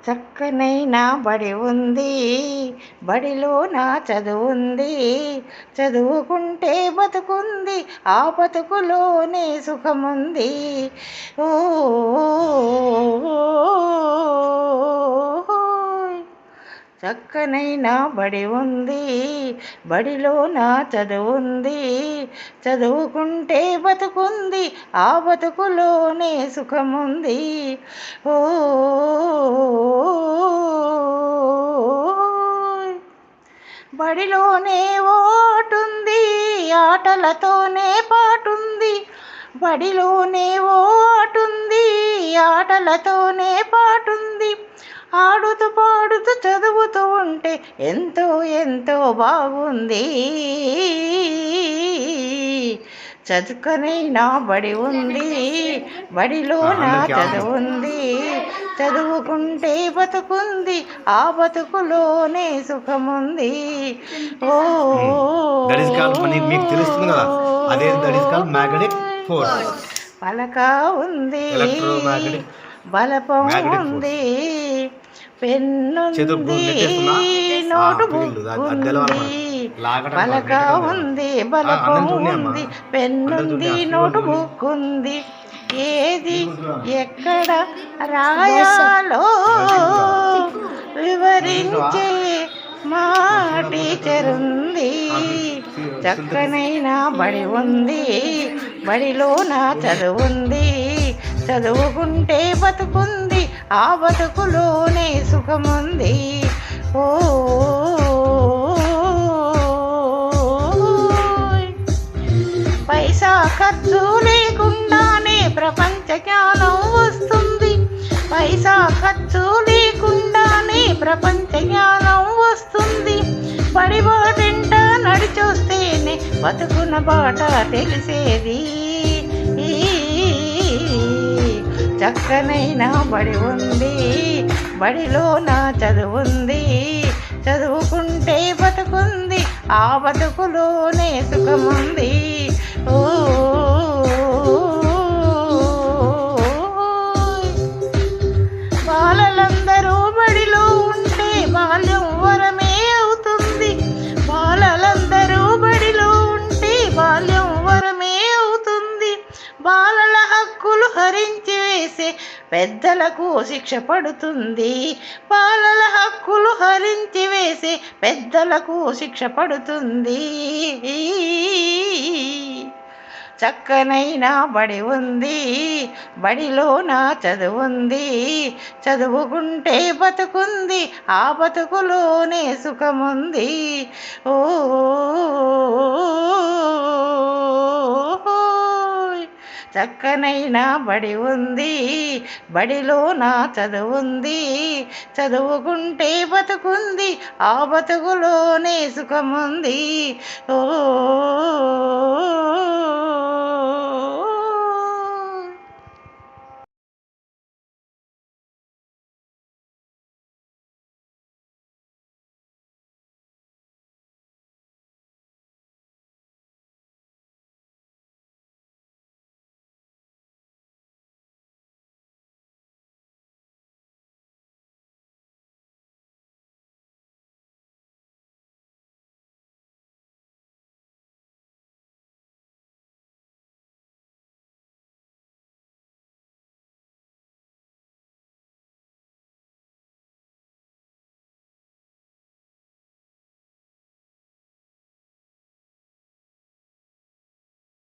చక్కనైన బడి ఉంది, బడిలో నా చదువుంది, చదువుకుంటే బతుకుంది, ఆ బతుకులోనే సుఖముంది. ఓ చక్కనైన బడి ఉంది, బడిలో నా చదువుంది, చదువుకుంటే బతుకుంది, ఆ బతుకులోనే సుఖముంది. ఓ బడిలోనే ఓటుంది, ఆటలతోనే పాటుంది, బడిలోనే ఓటుంది, ఆటలతోనే పాటుంది, ఆడుతూ పాడుతూ చదువుతూ ఉంటే ఎంతో ఎంతో బాగుంది. చదువుకనైనా బడి ఉంది, బడిలో నా చదువుంది, చదువుకుంటే బతుకుంది, ఆ బతుకులోనే సుఖముంది. ఓ మీకు తెలుస్తుంది కదా, అదే that is called magnetic force. పలక ఉంది, బలపం ఉంది, పెన్నుంది, నోటుబుక్ ఉంది, పలక ఉంది, బలపం ఉంది, పెన్నుంది, నోటుబుక్ ఉంది, ఏది ఎక్కడ రాయాలో వివరించే మా టీచర్ ఉంది. చక్కనైన బడి ఉంది, బడిలో నా చదువుంది, చదువుకుంటే బతుకుంది, ఆ బతుకులోనే సుఖముంది. ఓ పైసా ఖర్చు లేకుండానే ప్రపంచ జ్ఞానం వస్తుంది, పైసా ఖర్చు లేకుండానే ప్రపంచ జ్ఞానం వస్తుంది, బడిబాటంట నడిచొస్తేనే బతుకున్న బాట తెలిసేది. చక్కనైన బడి ఉంది, బడిలో నా చదువుంది, చదువుకుంటే బతుకుంది, ఆ బతుకులోనే సుఖముంది. ఓ బాలలందరూ బడిలో ఉంటే బాల్యం వరమే అవుతుంది, బాలలందరూ బడిలో ఉంటే బాల్యం వరమే అవుతుంది, బాలల హక్కులు హరించి వేసే పెద్దలకు శిక్ష పడుతుంది, బాలల హక్కులు హరించి వేసే పెద్దలకు శిక్ష పడుతుంది. చక్కనైన బడి ఉంది, బడిలో నా చదువుంది, చదువుకుంటే బతుకుంది, ఆ బతుకులోనే సుఖముంది. ఓ చక్కనైన బడి ఉంది, బడిలో నా చదువుంది, చదువుకుంటే బతుకుంది, ఆ బతుకులోనే సుఖముంది. ఓ